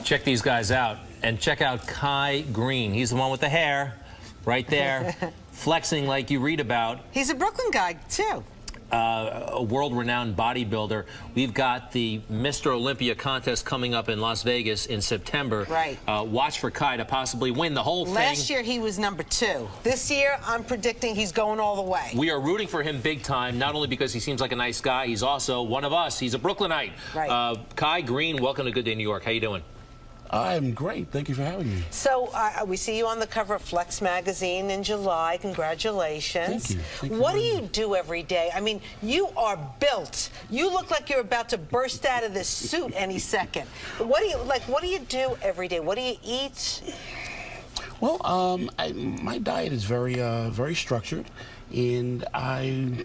Check these guys out, and check out Kai Green. He's the one with the hair, right there, flexing like you read about. He's a Brooklyn guy, too. A world-renowned bodybuilder. We've got the Mr. Olympia contest coming up in Las Vegas in September. Right. Watch for Kai to possibly win the whole thing. Last year, he was #2. This year, I'm predicting he's going all the way. We are rooting for him big time, not only because he seems like a nice guy, he's also one of us. He's a Brooklynite. Right. Kai Green, welcome to Good Day New York. How you doing? I'm great. Thank you for having me. So we see you on the cover of Flex magazine in July. Congratulations. Thank you. Thank you what do you do every day? I mean, you are built. You look like you're about to burst out of this suit any second. What do you do every day? What do you eat? Well, my diet is very structured, and I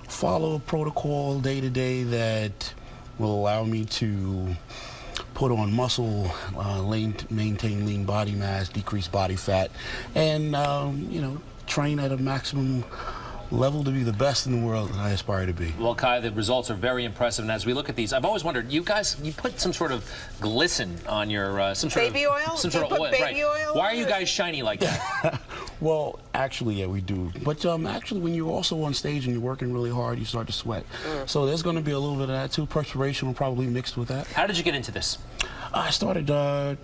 follow a protocol day to day that will allow me to put on muscle, maintain lean body mass, decrease body fat, and you know, train at a maximum level to be the best in the world that I aspire to be. Well, Kai, the results are very impressive, and as we look at these, I've always wondered, you guys, you put some sort of glisten on your, some sort baby of oil? Some sort of oil, baby right? oil Why are you guys shiny like that? Well, actually, yeah, we do. But actually, when you're also on stage and you're working really hard, you start to sweat. So there's going to be a little bit of that too. Perspiration will probably mixed with that. How did you get into this? I started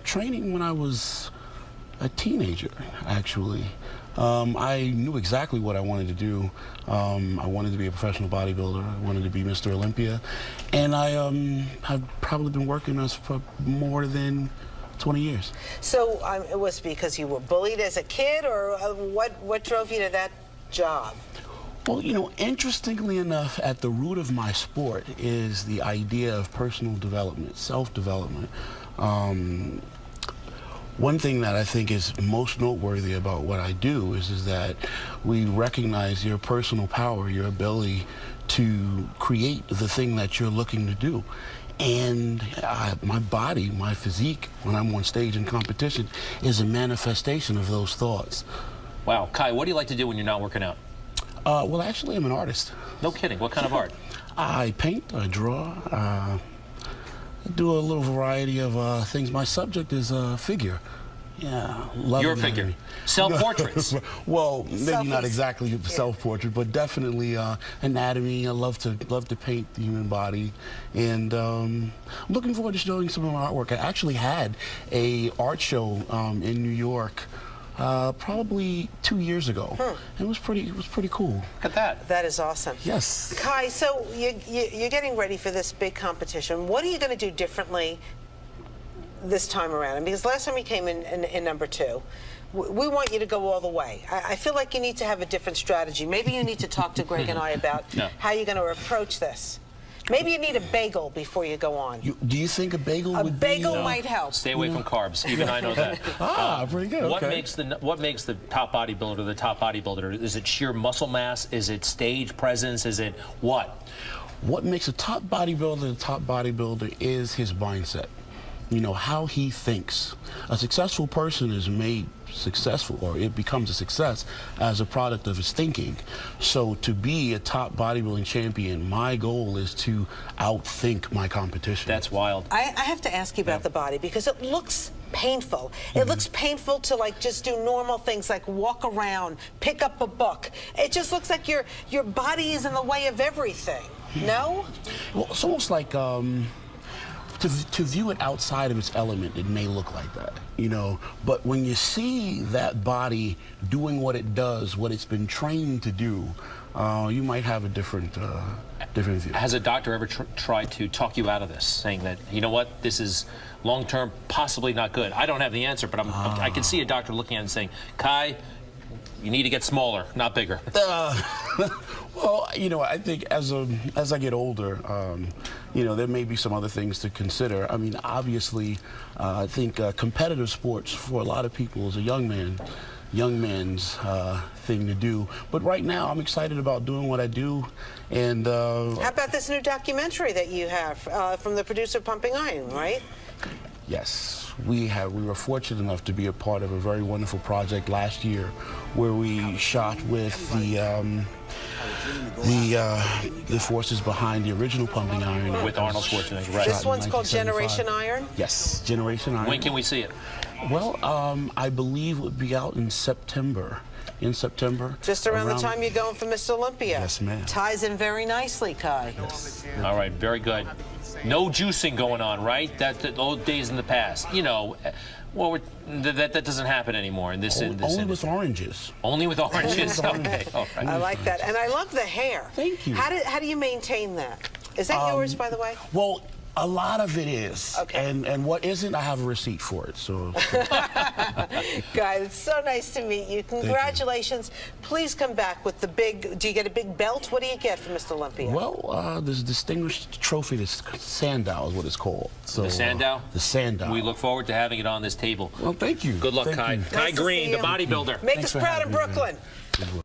training when I was a teenager, actually. I knew exactly what I wanted to do. I wanted to be a professional bodybuilder. I wanted to be Mr. Olympia. And I have probably been working on this for more than 20 years. So it was because you were bullied as a kid, or what drove you to that job? Well, you know, interestingly enough, at the root of my sport is the idea of personal development, self-development. One thing that I think is most noteworthy about what I do is that we recognize your personal power, your ability to create the thing that you're looking to do. And my body, my physique, when I'm on stage in competition, is a manifestation of those thoughts. Wow. Kai, what do you like to do when you're not working out? Well, actually, I'm an artist. No kidding. What kind of art? I paint, I draw, I do a little variety of things. My subject is figure. Yeah, love Your anatomy. figure. Self-portraits. Well, maybe Selfies. not exactly self-portrait, but definitely anatomy. I love to paint the human body, and I'm looking forward to showing some of my artwork. I actually had a art show in New York probably 2 years ago. It was pretty cool. Look at that. That is awesome. Yes. Kai, so you're getting ready for this big competition. What are you going to do differently this time around? Because last time you came in #2, we want you to go all the way. I feel like you need to have a different strategy. Maybe you need to talk to Greg and I about how you're going to approach this. Maybe you need a bagel before you go on. Do you think a bagel would be... A bagel might help. Stay away from carbs. Even I know that. Pretty good. What Okay. makes the top bodybuilder the top bodybuilder? Is it sheer muscle mass? Is it stage presence? Is it what? What makes a top bodybuilder a top bodybuilder is his mindset. You know, how he thinks. A successful person is made successful, or it becomes a success as a product of his thinking. So to be a top bodybuilding champion, my goal is to outthink my competition. That's wild. I have to ask you about the body, because it looks painful. It looks painful to like just do normal things like walk around, pick up a book. It just looks like your body is in the way of everything. No? Well, it's almost like to view it outside of its element, it may look like that, you know. But when you see that body doing what it does, what it's been trained to do, you might have a different view. Has a doctor ever tried to talk you out of this, saying that, you know what, this is long-term possibly not good? I don't have the answer, but I can see a doctor looking at it and saying, Kai, you need to get smaller, not bigger. Well, you know, I think as I get older, you know, there may be some other things to consider. I mean, obviously, I think competitive sports for a lot of people is a young man's thing to do. But right now, I'm excited about doing what I do. And how about this new documentary that you have from the producer Pumping Iron, right? Yes, we were fortunate enough to be a part of a very wonderful project last year, where we shot with the the forces behind the original pumping iron. With Arnold Schwarzenegger, right. This one's called Generation Iron? Yes, Generation Iron. When can we see it? Well, I believe it would be out in September. Just around the time you're going for Mr. Olympia. Yes, ma'am. Ties in very nicely, Kai. Yes. All right, very good. No juicing going on, right? That old days in the past. You know, well, that doesn't happen anymore in this. Only with oranges. Only with oranges. Okay, all right. I like that, and I love the hair. Thank you. How do you maintain that? Is that yours, by the way? Well, a lot of it is. Okay. And what isn't, I have a receipt for it. So. Guys, it's so nice to meet you. Congratulations. Please come back with the big. Do you get a big belt? What do you get for Mr. Olympia? Well, this distinguished trophy, this Sandow is what it's called. So, The Sandow? The Sandow. We look forward to having it on this table. Well, thank you. Good luck, Thank Kai. you. Kai Nice to Green, see the you. bodybuilder. Make Thanks us for proud in having me, man. Brooklyn.